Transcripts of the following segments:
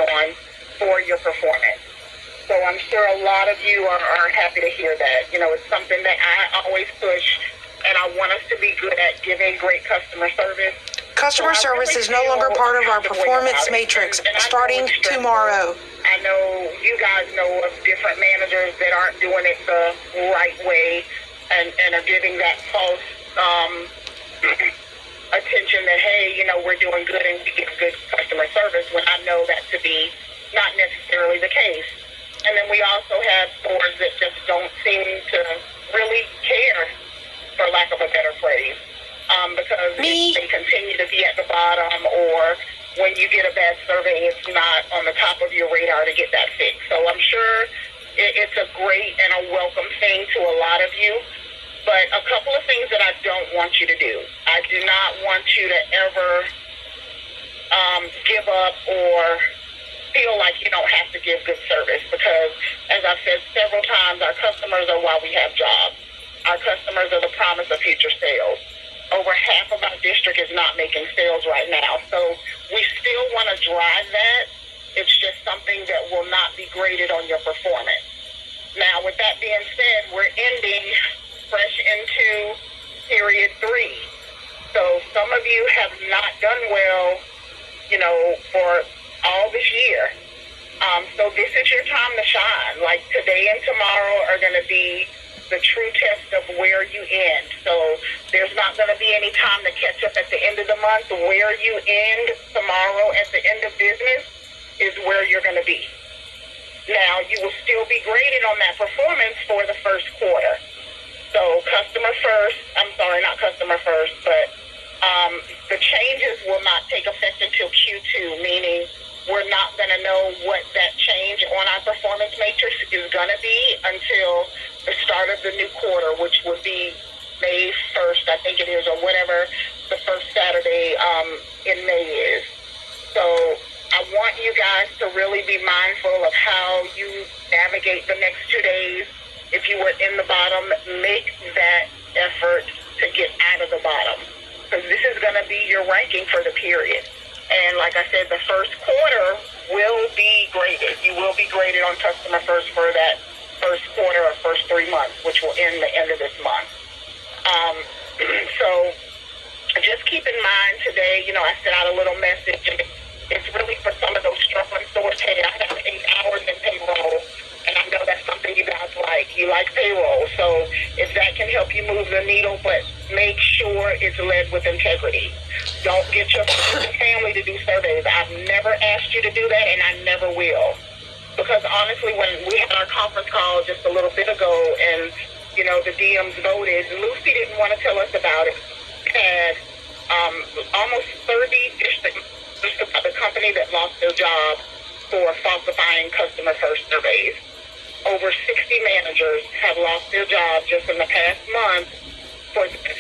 on for your performance. So I'm sure a lot of you are happy to hear that. It's something that I always push, and I want us to be good at giving great customer service. Customer service is no longer part of our performance matrix starting tomorrow. I know you guys know of different managers that aren't doing it the right way and are giving that false attention that, hey, we're doing good and we get good customer service, when I know that to be not necessarily the case. And then we also have stores that just don't seem to really care, for lack of a better phrase, because they continue to be at the bottom, or when you get a bad survey, it's not on the top of your radar to get that fixed. So I'm sure it's a great and a welcome thing to a lot of you. But a couple of things that I don't want you to do. I do not want you to ever give up or feel like you don't have to give good service, because, as I've said several times, our customers are why we have jobs. Our customers are the promise of future sales. Over half of our district is not making sales right now. So we still want to drive that. It's just something that will not be graded on your performance. Now, with that being said, we're ending fresh into period 3. So some of you have not done well, for all this year. So this is your time to shine. Like today and tomorrow are going to be the true test of where you end. So there's not going to be any time to catch up at the end of the month. Where you end tomorrow at the end of business is where you're going to be. Now, you will still be graded on that performance for the first quarter. So not customer first, but the changes will not take effect until Q2, meaning we're not going to know what that change on our performance matrix is going to be until the start of the new quarter, which would be May 1st, I think it is, or whatever the first Saturday in May is. So I want you guys to really be mindful of how you navigate the next 2 days. If you were in the bottom, make that effort to get out of the bottom, because this is going to be your ranking for the period. And like I said, the first quarter will be graded. You will be graded on customer first for that first quarter or first 3 months, which will end the end of this month. So just keep in mind today, I sent out a little message. It's really for some of those struggling stores. Hey, I have 8 hours in payroll, and I know that's something you guys like. You like payroll. So if that can help you move the needle, but make sure it's led with integrity. Don't get your family to do surveys. I've never asked you to do that, and I never will. Because honestly, when we had our conference call just a little bit ago, and, the DMs voted, Lucy didn't want to tell us about it. Had almost 30 districts, the company that lost their job for falsifying customer first surveys. Over 60 managers have lost their job just in the past month for this.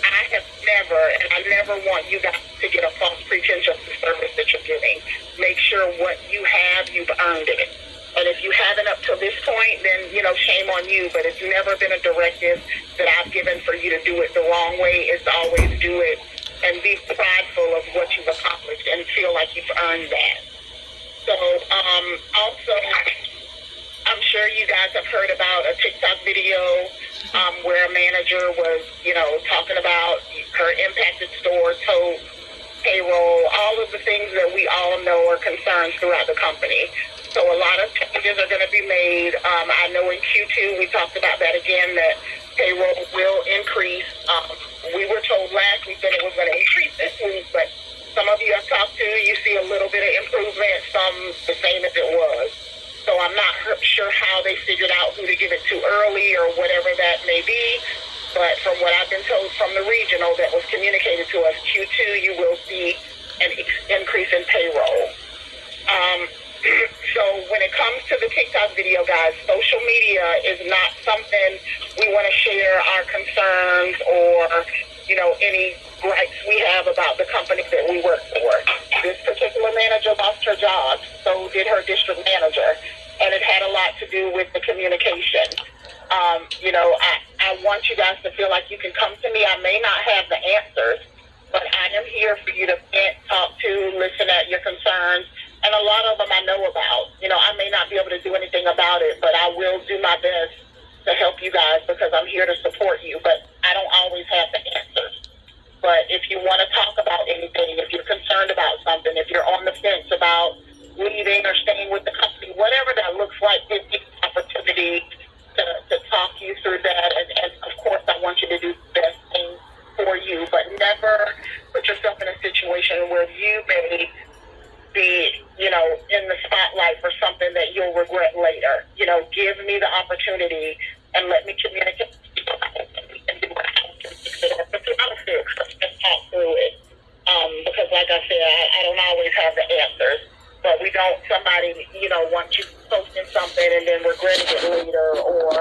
I have never, and I never want you guys to get a false pretense of the service that you're giving. Make sure what you have, you've earned it. And if you haven't up to this point, then, shame on you. But it's never been a directive that I've given for you to do it the wrong way. It's always do it and be prideful of what you've accomplished and feel like you've earned that. So, also, I'm sure you guys have heard about a TikTok video where a manager was, talking about her impacted store, tote, payroll, all of the things that we all know are concerns throughout the company. So a lot of changes are going to be made. I know in Q2 we talked about that again, that payroll will increase. We were told last week that it was going to increase this week, but some of you I've talked to, you see a little bit of improvement, some the same as it was. So I'm not sure how they figured out who to give it to early or whatever that may be. But from what I've been told from the regional that was communicated to us, Q2 you will see an increase in payroll. So when it comes to the TikTok video, guys, social media is not something we want to share our concerns or, any gripes we have about the company that we work for. This particular manager lost her job, so did her district manager, and it had a lot to do with the communication. I want you guys to feel like you can come to me. I may not have the answers, but I am here for you to vent, talk to, listen at your concerns. And a a lot of them I know about. You know, I may not be able to do anything about it, but I will do my best to help you guys because I'm here to support you. But I don't always have the answers. But if you want to talk about anything, if you're concerned about something, if you're on the fence about leaving or staying with the company, whatever that looks like, give me the opportunity to talk you through that. And of course, I want you to do the best thing for you, but never put yourself in a situation where you may be, you know, in the spotlight for something that you'll regret later. You know, give me the opportunity and let me communicate and do what I can fix it. But I'm fixed. Let's talk through it. Because like I said, I don't always have the answers. But we don't, somebody, you know, want you posting something and then regretting it later or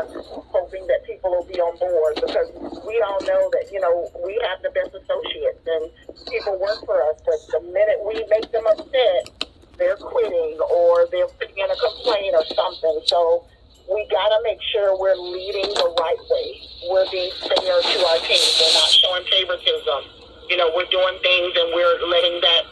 hoping that people will be on board, because we all know that, you know, we have the best associates and people work for us, but the minute we make them upset, they're quitting or they're putting in a complaint or something. So we got to make sure we're leading the right way. We're being fair to our team. We're not showing favoritism. You know, we're doing things and we're letting that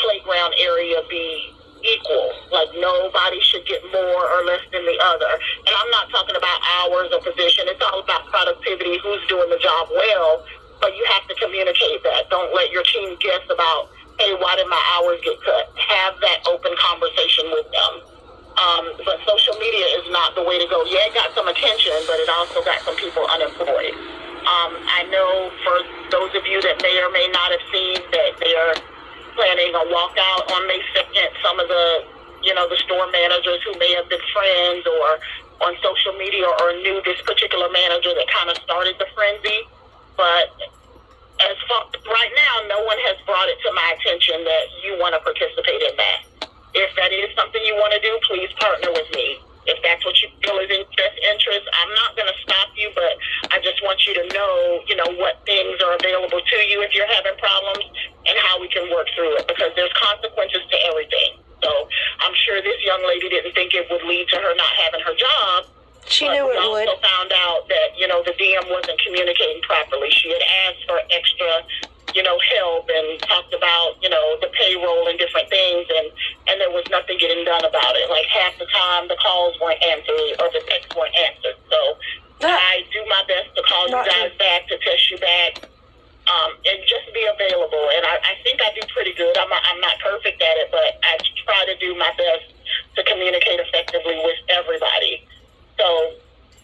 playground area be equal. Like nobody should get more or less than the other. And I'm not talking about hours or position. It's all about productivity, who's doing the job well. But you have to communicate that. Don't let your team guess about, hey, why did my hours get cut? Have that open conversation with them. But social media is not the way to go. Yeah, it got some attention, but it also got some people unemployed. I know for those of you that may or may not have seen that they are planning a walkout on May 2nd. Some of the, you know, the store managers who may have been friends or on social media or knew this particular manager that kind of started the frenzy. But as far right now, no one has brought it to my attention that you want to participate in that. If that is something you want to do, please partner with me. If that's what you feel is in best interest, I'm not going to stop you, but I just want you to know, you know, what things are available to you if you're having problems and how we can work through it, because there's consequences to everything. So I'm sure this young lady didn't think it would lead to her not having her job. She knew it would. We also found out that, you know, the DM wasn't communicating properly. She had asked for extra, you know, help and talked about, you know, the payroll and different things, and there was nothing getting done about it. Like half the time the calls weren't answered or the texts weren't answered. So I do my best to call you guys back, to test you back, and just be available. And I think I do pretty good. I'm not perfect at it, but I try to do my best